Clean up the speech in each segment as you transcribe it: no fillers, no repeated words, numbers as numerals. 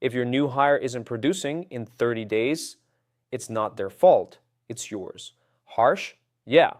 If your new hire isn't producing in 30 days, it's not their fault, it's yours. Harsh? Yeah,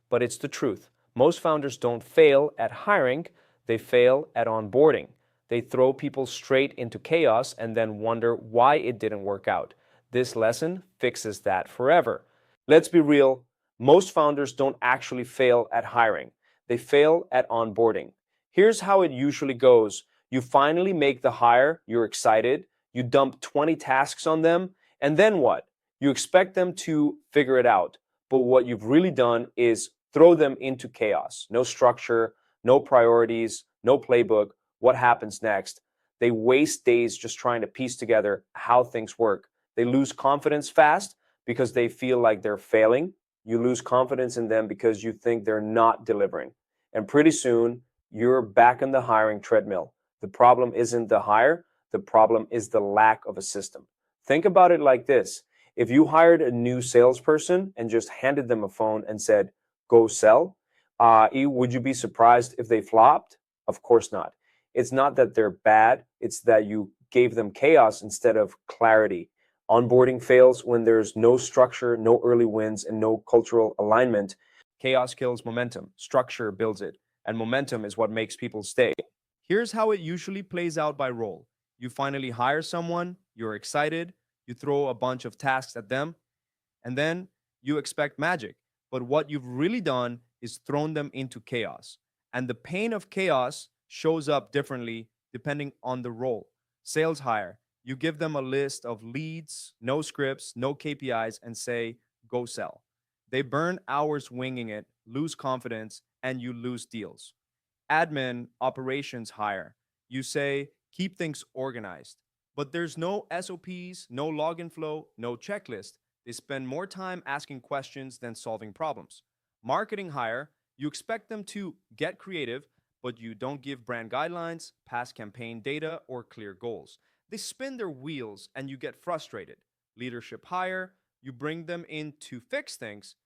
but it's the truth. Most founders don't fail at hiring, they fail at onboarding. They throw people straight into chaos and then wonder why it didn't work out. This lesson fixes that forever. Let's be real, most founders don't actually fail at hiring, they fail at onboarding. Here's how it usually goes: you finally make the hire, you're excited, you dump 20 tasks on them, and then what? You expect them to figure it out. But what you've really done is throw them into chaos. No structure, no priorities, no playbook. What happens next? They waste days just trying to piece together how things work. They lose confidence fast because they feel like they're failing. You lose confidence in them because you think they're not delivering. And pretty soon, you're back in the hiring treadmill. The problem isn't the hire, the problem is the lack of a system. Think about it like this: if you hired a new salesperson and just handed them a phone and said, go sell, would you be surprised if they flopped? Of course not. It's not that they're bad, it's that you gave them chaos instead of clarity. Onboarding fails when there's no structure, no early wins, and no cultural alignment. Chaos kills momentum, structure builds it, and momentum is what makes people stay. Here's how it usually plays out by role. You finally hire someone, you're excited, you throw a bunch of tasks at them, and then you expect magic. But what you've really done is thrown them into chaos. And the pain of chaos shows up differently depending on the role. Sales hire, you give them a list of leads, no scripts, no KPIs, and say, go sell. They burn hours winging it, lose confidence, and you lose deals. Admin operations hire, you say, keep things organized. But there's no SOPs, no login flow, no checklist. They spend more time asking questions than solving problems. Marketing hire, you expect them to get creative, but you don't give brand guidelines, past campaign data, or clear goals. They spin their wheels and you get frustrated. Leadership hire, you bring them in to fix things,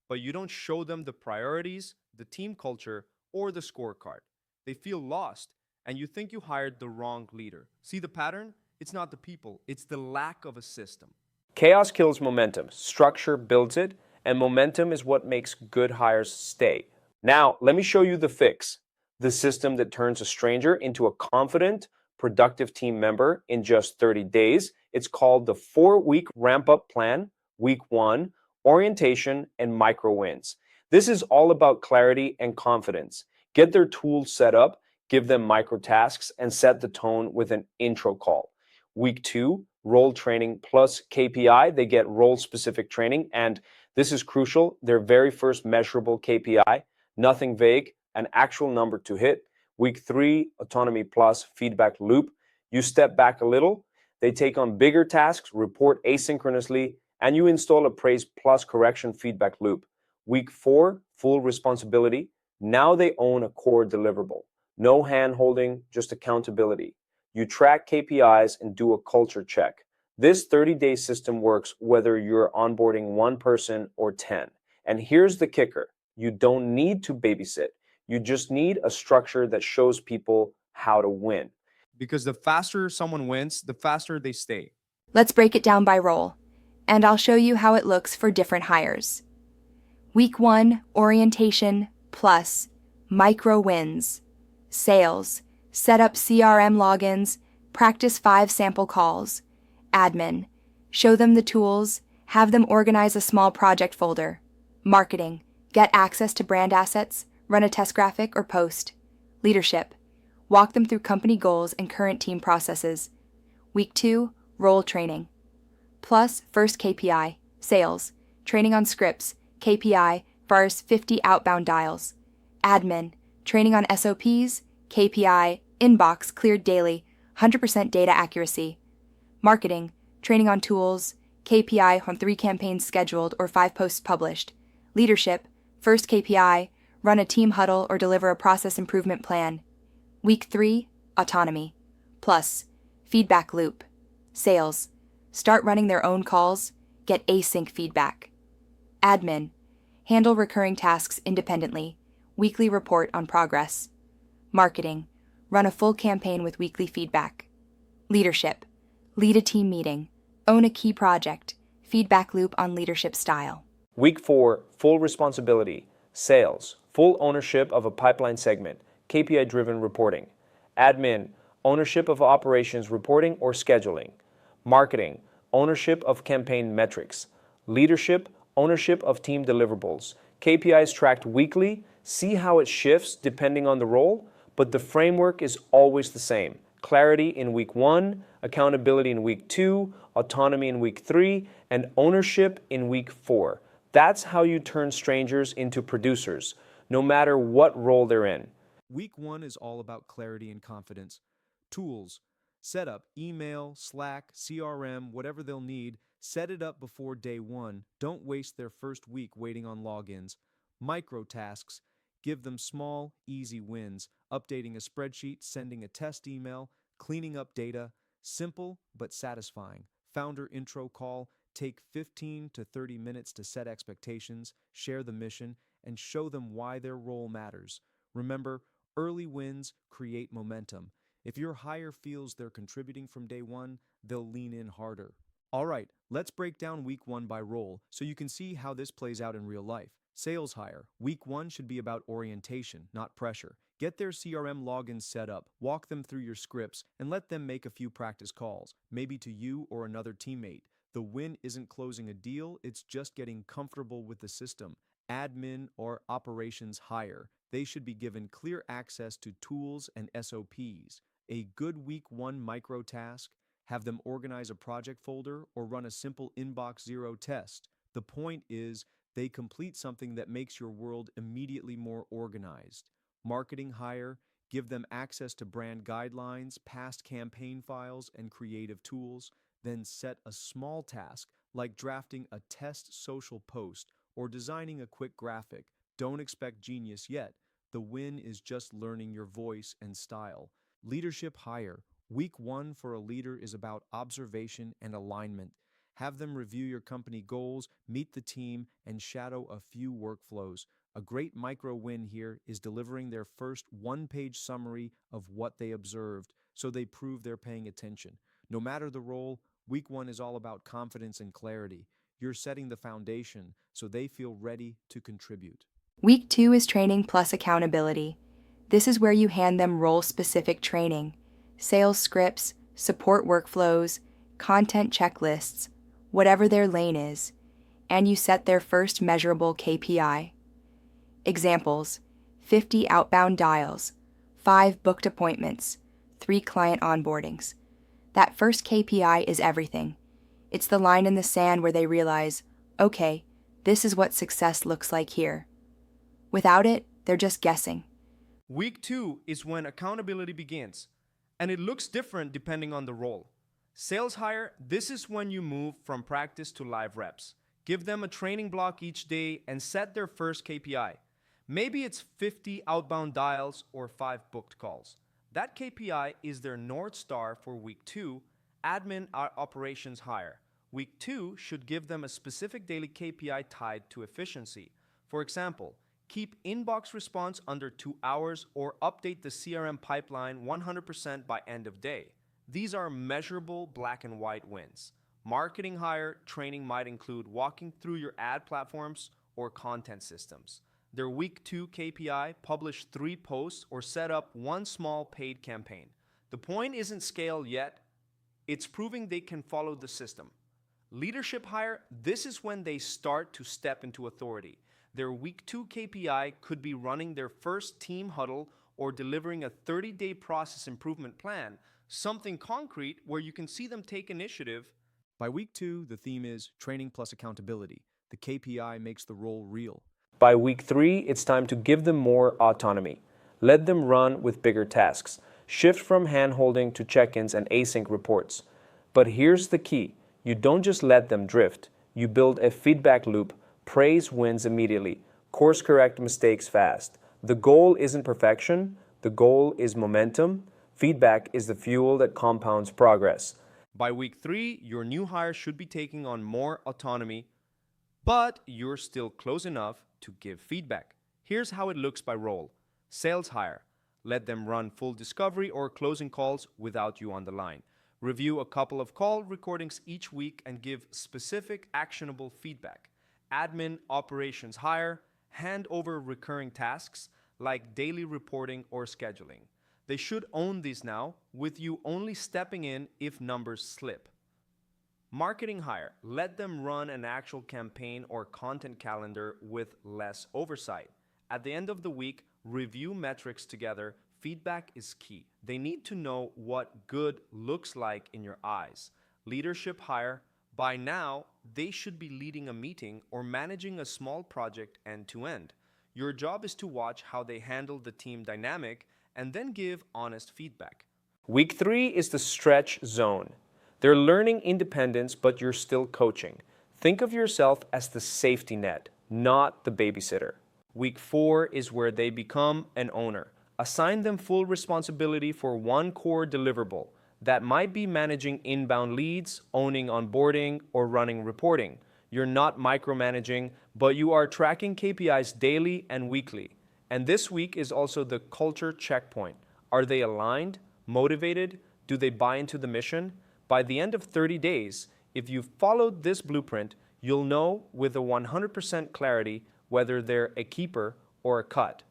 but you don't show them the priorities, the team culture, or the scorecard. They feel lost, and you think you hired the wrong leader. See the pattern? It's not the people, it's the lack of a system. Chaos kills momentum, structure builds it, and momentum is what makes good hires stay. Now, let me show you the fix: the system that turns a stranger into a confident, productive team member in just 30 days. It's called the 4-week ramp up plan. Week 1, orientation and micro wins. This is all about clarity and confidence. Get their tools set up, give them micro tasks, and set the tone with an intro call. Week 2, role training plus KPI. They get role specific training, and this is crucial, their very first measurable KPI, nothing vague, an actual number to hit. Week 3, autonomy plus feedback loop. You step back a little, they take on bigger tasks, report asynchronously, and you install a praise plus correction feedback loop. Week 4, full responsibility. Now they own a core deliverable. No hand holding, just accountability. You track KPIs and do a culture check. This 30-day system works whether you're onboarding one person or 10. And here's the kicker: you don't need to babysit. You just need a structure that shows people how to win. Because the faster someone wins, the faster they stay. Let's break it down by role, and I'll show you how it looks for different hires. Week 1, orientation plus micro wins. Sales, set up CRM logins, practice 5 sample calls. Admin, show them the tools, have them organize a small project folder. Marketing, get access to brand assets, run a test graphic or post. Leadership, walk them through company goals and current team processes. Week 2, role training. Plus first KPI, sales, training on scripts, KPI, first 50 outbound dials. Admin, training on SOPs, KPI, inbox cleared daily, 100% data accuracy. Marketing, training on tools, KPI on 3 campaigns scheduled or 5 posts published. Leadership, first KPI, run a team huddle or deliver a process improvement plan. Week 3, autonomy. Plus, feedback loop. Sales, start running their own calls, get async feedback. Admin, handle recurring tasks independently, weekly report on progress. Marketing, run a full campaign with weekly feedback. Leadership, Lead a team meeting. Own a key project. Feedback loop on leadership style. Week 4, full responsibility. Sales, full ownership of a pipeline segment, KPI-driven reporting. Admin, ownership of operations reporting or scheduling. Marketing, ownership of campaign metrics. Leadership, ownership of team deliverables. KPIs tracked weekly, see how it shifts depending on the role, but the framework is always the same. Clarity in week 1, accountability in week 2, autonomy in week 3, and ownership in week 4. That's how you turn strangers into producers, no matter what role they're in. Week 1 is all about clarity and confidence. Tools. Set up email, Slack, CRM, whatever they'll need. Set it up before day 1. Don't waste their first week waiting on logins. Micro tasks. Give them small, easy wins. Updating a spreadsheet, sending a test email, cleaning up data. Simple but satisfying. Founder intro call. Take 15 to 30 minutes to set expectations, share the mission, and show them why their role matters. Remember, early wins create momentum. If your hire feels they're contributing from day 1, they'll lean in harder. All right, let's break down week 1 by role so you can see how this plays out in real life. Sales hire. Week 1 should be about orientation, not pressure. Get their CRM logins set up, walk them through your scripts, and let them make a few practice calls, maybe to you or another teammate. The win isn't closing a deal, it's just getting comfortable with the system. Admin or operations hire. They should be given clear access to tools and SOPs. A good week 1 micro task, have them organize a project folder or run a simple inbox zero test. The point is, they complete something that makes your world immediately more organized. Marketing hire, give them access to brand guidelines, past campaign files, and creative tools. Then set a small task like drafting a test social post or designing a quick graphic. Don't expect genius yet. The win is just learning your voice and style. Leadership hire. Week 1 for a leader is about observation and alignment. Have them review your company goals, meet the team, and shadow a few workflows. A great micro win here is delivering their first one-page summary of what they observed, so they prove they're paying attention. No matter the role, week 1 is all about confidence and clarity. You're setting the foundation so they feel ready to contribute. Week 2 is training plus accountability. This is where you hand them role-specific training, sales scripts, support workflows, content checklists, whatever their lane is, and you set their first measurable KPI. Examples: 50 outbound dials, 5 booked appointments, 3 client onboardings. That first KPI is everything. It's the line in the sand where they realize, okay, this is what success looks like here. Without it, they're just guessing. Week 2 is when accountability begins, and it looks different depending on the role. Sales hire, this is when you move from practice to live reps. Give them a training block each day and set their first KPI. Maybe it's 50 outbound dials or 5 booked calls. That KPI is their North Star for week 2, admin operations hire. Week 2 should give them a specific daily KPI tied to efficiency. For example, keep inbox response under 2 hours or update the CRM pipeline 100% by end of day. These are measurable black and white wins. Marketing hire training might include walking through your ad platforms or content systems. Their week 2 KPI, publish 3 posts or set up 1 small paid campaign. The point isn't scale yet, it's proving they can follow the system. Leadership hire, this is when they start to step into authority. Their week 2 KPI could be running their first team huddle or delivering a 30-day process improvement plan, something concrete where you can see them take initiative. By week 2, the theme is training plus accountability. The KPI makes the role real. By week 3, it's time to give them more autonomy. Let them run with bigger tasks. Shift from hand-holding to check-ins and async reports. But here's the key. You don't just let them drift. You build a feedback loop, praise wins immediately, course-correct mistakes fast. The goal isn't perfection. The goal is momentum. Feedback is the fuel that compounds progress. By week 3, your new hire should be taking on more autonomy, but you're still close enough to give feedback. Here's how it looks by role. Sales hire. Let them run full discovery or closing calls without you on the line. Review a couple of call recordings each week and give specific actionable feedback. Admin operations hire, hand over recurring tasks like daily reporting or scheduling. They should own these now, with you only stepping in if numbers slip. Marketing hire. Let them run an actual campaign or content calendar with less oversight. At the end of the week, review metrics together. Feedback is key. They need to know what good looks like in your eyes. Leadership hire. By now, they should be leading a meeting or managing a small project end to end. Your job is to watch how they handle the team dynamic and then give honest feedback. Week 3 is the stretch zone. They're learning independence, but you're still coaching. Think of yourself as the safety net, not the babysitter. Week 4 is where they become an owner. Assign them full responsibility for one core deliverable. That might be managing inbound leads, owning onboarding, or running reporting. You're not micromanaging, but you are tracking KPIs daily and weekly. And this week is also the culture checkpoint. Are they aligned, motivated? Do they buy into the mission? By the end of 30 days, if you've followed this blueprint, you'll know with a 100% clarity whether they're a keeper or a cut.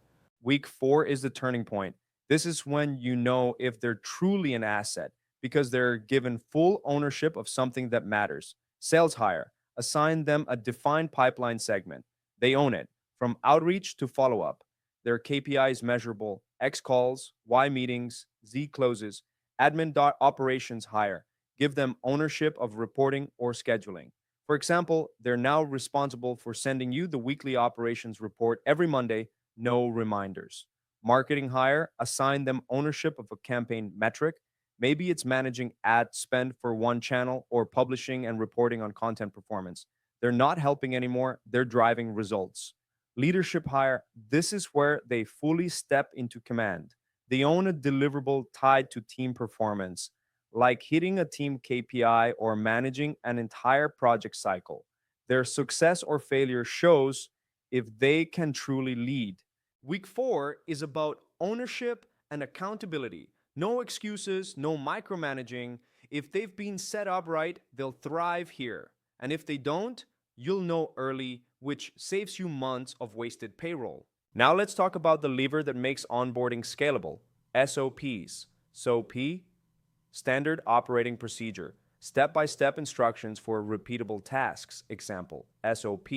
Week 4 is the turning point. This is when you know if they're truly an asset because they're given full ownership of something that matters. Sales hire. Assign them a defined pipeline segment. They own it, from outreach to follow up. Their KPI is measurable: X calls, Y meetings, Z closes. Operations hire. Give them ownership of reporting or scheduling. For example, they're now responsible for sending you the weekly operations report every Monday, no reminders. Marketing hire. Assign them ownership of a campaign metric. Maybe it's managing ad spend for one channel or publishing and reporting on content performance. They're not helping anymore, they're driving results. Leadership hire. This is where they fully step into command. They own a deliverable tied to team performance, like hitting a team KPI or managing an entire project cycle. Their success or failure shows if they can truly lead. Week 4 is about ownership and accountability. No excuses, no micromanaging. If they've been set up right, they'll thrive here. And if they don't, you'll know early, which saves you months of wasted payroll. Now let's talk about the lever that makes onboarding scalable: SOPs. SOP, standard operating procedure. Step-by-step instructions for repeatable tasks. Example: SOP.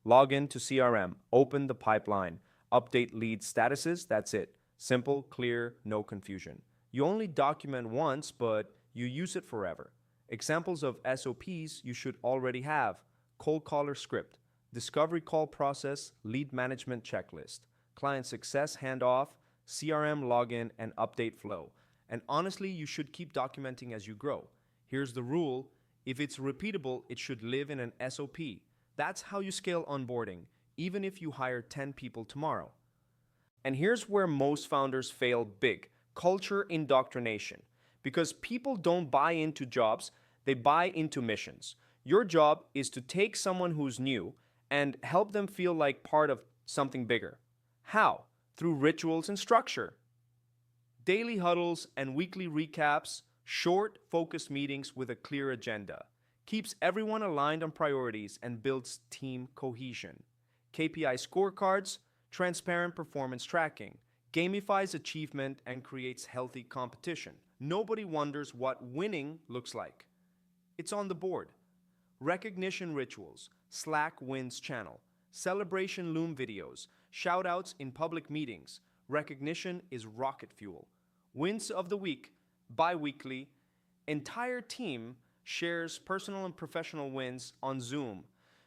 Log in to CRM, open the pipeline, update lead statuses. That's it. Simple, clear, no confusion. You only document once, but you use it forever. Examples of SOPs you should already have: cold caller script, discovery call process, lead management checklist, client success handoff, CRM login, and update flow. And honestly, you should keep documenting as you grow. Here's the rule: if it's repeatable, it should live in an SOP. That's how you scale onboarding, even if you hire 10 people tomorrow. And here's where most founders fail big: culture indoctrination. Because people don't buy into jobs, they buy into missions. Your job is to take someone who's new and help them feel like part of something bigger. How? Through rituals and structure. Daily huddles and weekly recaps, short, focused meetings with a clear agenda. Keeps everyone aligned on priorities and builds team cohesion. KPI scorecards, transparent performance tracking, gamifies achievement and creates healthy competition. Nobody wonders what winning looks like. It's on the board. Recognition rituals, Slack wins channel, celebration Loom videos, shoutouts in public meetings. Recognition is rocket fuel. Wins of the week, bi-weekly. Entire team shares personal and professional wins on Zoom.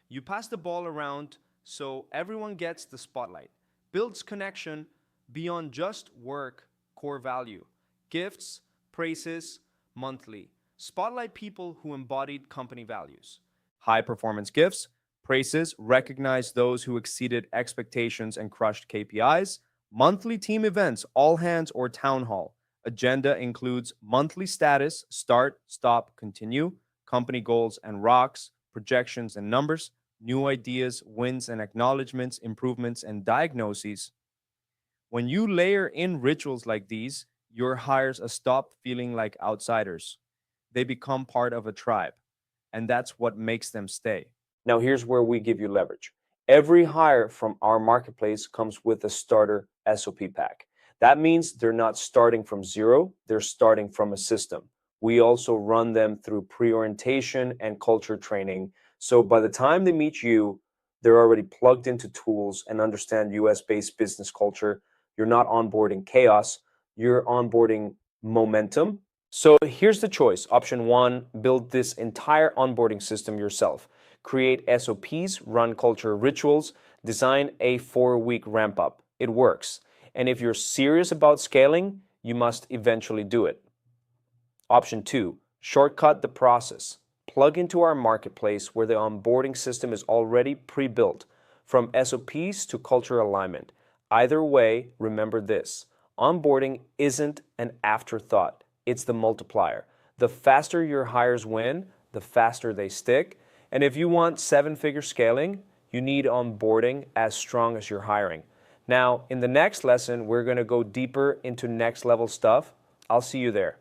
You pass the ball around so everyone gets the spotlight. Builds connection beyond just work, core value. Gifts, praises, monthly. Spotlight people who embodied company values. High performance gifts, praises, recognize those who exceeded expectations and crushed KPIs. Monthly team events, all hands or town hall. Agenda includes monthly status, start, stop, continue, company goals and rocks, projections and numbers, new ideas, wins and acknowledgments, improvements and diagnoses. When you layer in rituals like these, your hires stop feeling like outsiders. They become part of a tribe, and that's what makes them stay. Now, here's where we give you leverage. Every hire from our marketplace comes with a starter SOP pack. That means they're not starting from zero, they're starting from a system. We also run them through pre-orientation and culture training. So by the time they meet you, they're already plugged into tools and understand US-based business culture. You're not onboarding chaos, you're onboarding momentum. So here's the choice. Option one, build this entire onboarding system yourself. Create SOPs, run culture rituals, design a 4-week ramp up. It works. And if you're serious about scaling, you must eventually do it. Option two, shortcut the process. Plug into our marketplace where the onboarding system is already pre-built, from SOPs to culture alignment. Either way, remember this. Onboarding isn't an afterthought. It's the multiplier. The faster your hires win, the faster they stick. And if you want 7-figure scaling, you need onboarding as strong as your hiring. Now, in the next lesson, we're going to go deeper into next level stuff. I'll see you there.